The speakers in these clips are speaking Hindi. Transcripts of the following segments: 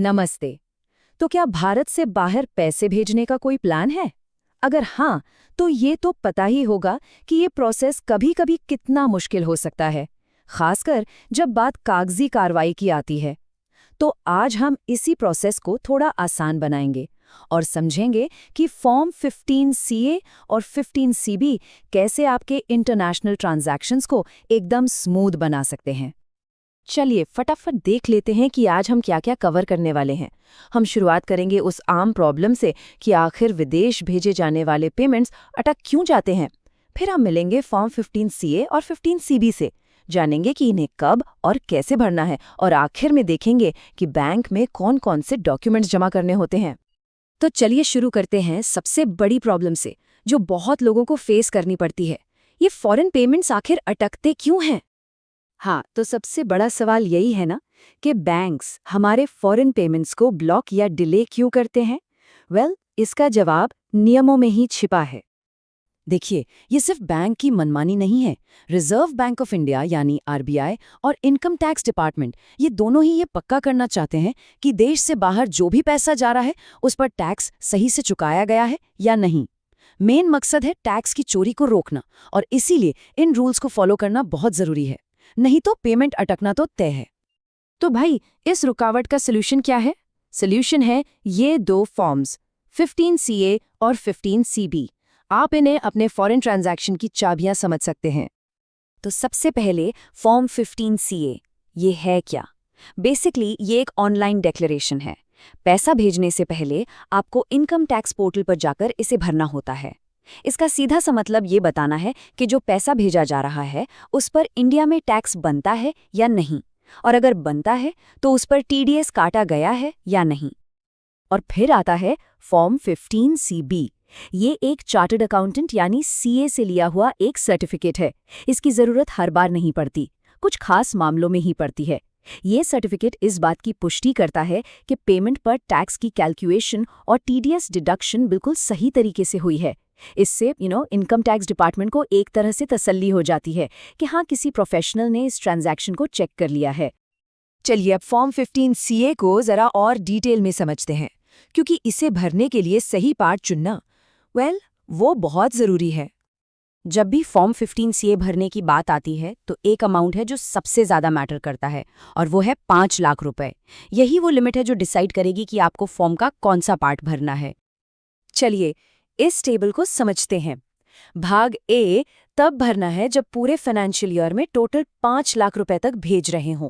नमस्ते। तो क्या भारत से बाहर पैसे भेजने का कोई प्लान है? अगर हाँ, तो ये तो पता ही होगा कि ये प्रोसेस कभी-कभी कितना मुश्किल हो सकता है, खासकर जब बात कागजी कार्रवाई की आती है। तो आज हम इसी प्रोसेस को थोड़ा आसान बनाएंगे और समझेंगे कि फॉर्म 15 सीए और 15 सीबी कैसे आपके इंटरनेशनल ट्रांजैक्शंस को एकदम स्मूथ बना सकते हैं। चलिए फटाफट देख लेते हैं कि आज हम क्या क्या कवर करने वाले हैं। हम शुरुआत करेंगे उस आम प्रॉब्लम से कि आखिर विदेश भेजे जाने वाले पेमेंट्स अटक क्यों जाते हैं। फिर हम मिलेंगे फॉर्म 15 सीए और 15 सीबी से, जानेंगे कि इन्हें कब और कैसे भरना है, और आखिर में देखेंगे कि बैंक में कौन-कौन से डॉक्यूमेंट्स जमा करने होते हैं। तो चलिए शुरू करते हैं सबसे बड़ी प्रॉब्लम से, जो बहुत लोगों को फेस करनी पड़ती है। ये फॉरेन पेमेंट्स आखिर अटकते क्यों हैं? हाँ, तो सबसे बड़ा सवाल यही है ना कि बैंक्स हमारे फॉरेन पेमेंट्स को ब्लॉक या डिले क्यों करते हैं। इसका जवाब नियमों में ही छिपा है। देखिए, ये सिर्फ बैंक की मनमानी नहीं है। रिजर्व बैंक ऑफ इंडिया यानी आरबीआई और इनकम टैक्स डिपार्टमेंट, ये दोनों ही ये पक्का करना चाहते हैं कि देश से बाहर जो भी पैसा जा रहा है उस पर टैक्स सही से चुकाया गया है या नहीं। मेन मकसद है टैक्स की चोरी को रोकना, और इसीलिए इन रूल्स को फॉलो करना बहुत जरूरी है, नहीं तो पेमेंट अटकना तो तय है। तो भाई, इस रुकावट का सोल्यूशन क्या है? सोल्यूशन है ये दो फॉर्म्स, 15 सीए और 15 सीबी। आप इन्हें अपने फॉरेन ट्रांजैक्शन की चाबियां समझ सकते हैं। तो सबसे पहले फॉर्म 15 सीए, ये है क्या? बेसिकली ये एक ऑनलाइन डिक्लेरेशन है। पैसा भेजने से पहले आपको इनकम टैक्स पोर्टल पर जाकर इसे भरना होता है। इसका सीधा सा मतलब ये बताना है कि जो पैसा भेजा जा रहा है उस पर इंडिया में टैक्स बनता है या नहीं, और अगर बनता है तो उस पर टीडीएस काटा गया है या नहीं। और फिर आता है फॉर्म 15 सीबी। ये एक चार्टर्ड अकाउंटेंट यानी सीए से लिया हुआ एक सर्टिफिकेट है। इसकी जरूरत हर बार नहीं पड़ती, कुछ खास मामलों में ही पड़ती है। ये सर्टिफिकेट इस बात की पुष्टि करता है कि पेमेंट पर टैक्स की कैलकुलेशन और टीडीएस डिडक्शन बिल्कुल सही तरीके से हुई है। इससे इनकम टैक्स डिपार्टमेंट को एक तरह से तसल्ली हो जाती है कि हाँ, किसी प्रोफेशनल ने इस ट्रांजैक्शन को चेक कर लिया है। चलिए अब फॉर्म 15 सीए को जरा और डिटेल में समझते हैं, क्योंकि इसे भरने के लिए सही पार्ट चुनना वो बहुत जरूरी है। जब भी फॉर्म 15 सीए भरने की बात आती है तो एक अमाउंट है जो सबसे ज्यादा मैटर करता है, और वो है 5 लाख रुपए। यही वो लिमिट है जो डिसाइड करेगी कि आपको फॉर्म का कौन सा पार्ट भरना है। चलिए इस टेबल को समझते हैं। भाग ए तब भरना है जब पूरे फाइनेंशियल ईयर में टोटल 5 लाख रुपए तक भेज रहे हों।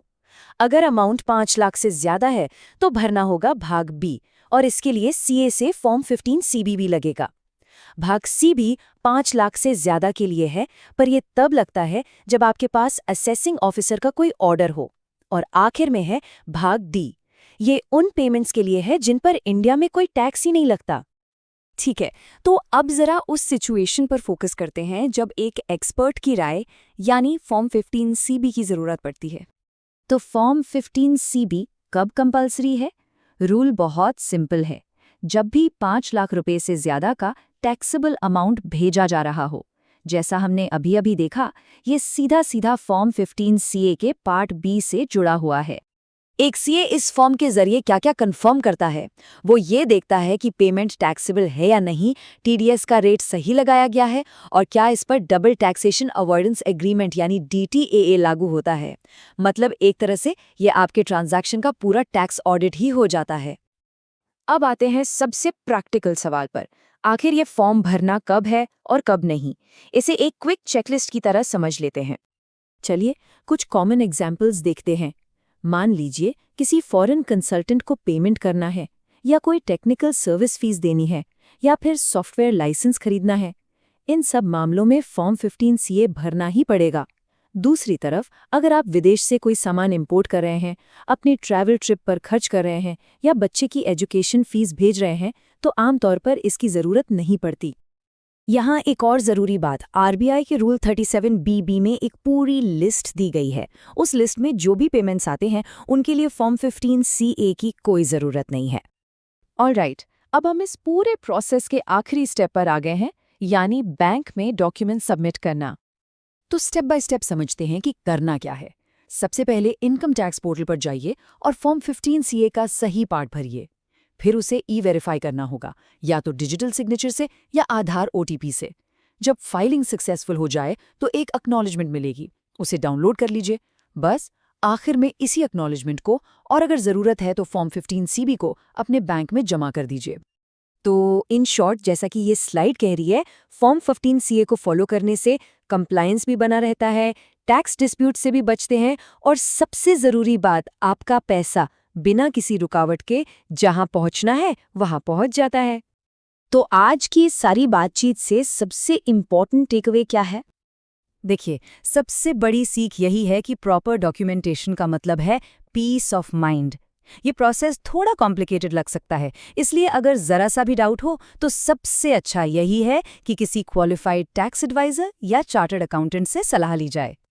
अगर अमाउंट 5 लाख से ज्यादा है तो भरना होगा भाग बी, और इसके लिए सीए से फॉर्म 15 सीबी भी लगेगा। भाग सी भी 5 लाख से ज्यादा के लिए है, पर यह तब लगता है जब आपके पास असेसिंग ऑफिसर का कोई ऑर्डर हो। और आखिर में है भाग डी। ये उन पेमेंट्स के लिए है जिन पर इंडिया में कोई टैक्स ही नहीं लगता। ठीक है, तो अब जरा उस सिचुएशन पर फोकस करते हैं जब एक एक्सपर्ट की राय यानी फॉर्म 15 सीबी की जरूरत पड़ती है। तो फॉर्म 15 सीबी कब कंपल्सरी है? रूल बहुत सिंपल है। जब भी 5 लाख रुपए से ज्यादा का टैक्सेबल अमाउंट भेजा जा रहा हो। जैसा हमने अभी अभी देखा, ये सीधा सीधा फॉर्म 15 सीए के पार्ट बी से जुड़ा हुआ है। एक सीए इस फॉर्म के जरिए क्या क्या कंफर्म करता है? वो ये देखता है कि पेमेंट टैक्सेबल है या नहीं, टीडीएस का रेट सही लगाया गया है, और क्या इस पर डबल टैक्सेशन अवॉइडेंस एग्रीमेंट यानी डीटीएए लागू होता है। मतलब एक तरह से ये आपके ट्रांजैक्शन का पूरा टैक्स ऑडिट ही हो जाता है। अब आते हैं सबसे प्रैक्टिकल सवाल पर। आखिर ये फॉर्म भरना कब है और कब नहीं? इसे एक क्विक चेकलिस्ट की तरह समझ लेते हैं। चलिए कुछ कॉमन एग्जाम्पल्स देखते हैं। मान लीजिए किसी फॉरेन कंसल्टेंट को पेमेंट करना है, या कोई टेक्निकल सर्विस फीस देनी है, या फिर सॉफ्टवेयर लाइसेंस खरीदना है। इन सब मामलों में फॉर्म 15 सीए भरना ही पड़ेगा। दूसरी तरफ अगर आप विदेश से कोई सामान इंपोर्ट कर रहे हैं, अपनी ट्रैवल ट्रिप पर खर्च कर रहे हैं, या बच्चे की एजुकेशन फीस भेज रहे हैं, तो आमतौर पर इसकी जरूरत नहीं पड़ती। यहाँ एक और जरूरी बात, आरबीआई के रूल 37BB में एक पूरी लिस्ट दी गई है। उस लिस्ट में जो भी पेमेंट्स आते हैं उनके लिए फॉर्म 15 सीए की कोई जरूरत नहीं है। ऑलराइट, अब हम इस पूरे प्रोसेस के आखिरी स्टेप पर आ गए हैं, यानी बैंक में डॉक्यूमेंट सबमिट करना। तो स्टेप बाय स्टेप समझते हैं कि करना क्या है। सबसे पहले इनकम टैक्स पोर्टल पर जाइए और फॉर्म 15 सीए का सही पार्ट भरिए। फिर उसे ई-वेरीफाई करना होगा, या तो डिजिटल सिग्नेचर से या आधार ओटीपी से। जब फाइलिंग सक्सेसफुल हो जाए तो एक एक्नॉलेजमेंट मिलेगी, उसे डाउनलोड कर लीजिए। बस आखिर में इसी एक्नॉलेजमेंट को, और अगर ज़रूरत है तो फॉर्म 15 सीबी को अपने बैंक में जमा कर दीजिए। तो इन शॉर्ट, जैसा कि ये स्लाइड कह रही है, फॉर्म 15 सीए को फॉलो करने से कंप्लायंस भी बना रहता है, टैक्स डिस्प्यूट से भी बचते हैं, और सबसे ज़रूरी बात, आपका पैसा बिना किसी रुकावट के जहां पहुंचना है वहां पहुंच जाता है। तो आज की इस सारी बातचीत से सबसे इम्पोर्टेंट टेकअवे क्या है? देखिए, सबसे बड़ी सीख यही है कि प्रॉपर डॉक्यूमेंटेशन का मतलब है पीस ऑफ माइंड। ये प्रोसेस थोड़ा कॉम्प्लिकेटेड लग सकता है, इसलिए अगर ज़रा सा भी डाउट हो तो सबसे अच्छा यही है कि किसी क्वालिफाइड टैक्स एडवाइज़र या चार्टर्ड अकाउंटेंट से सलाह ली जाए।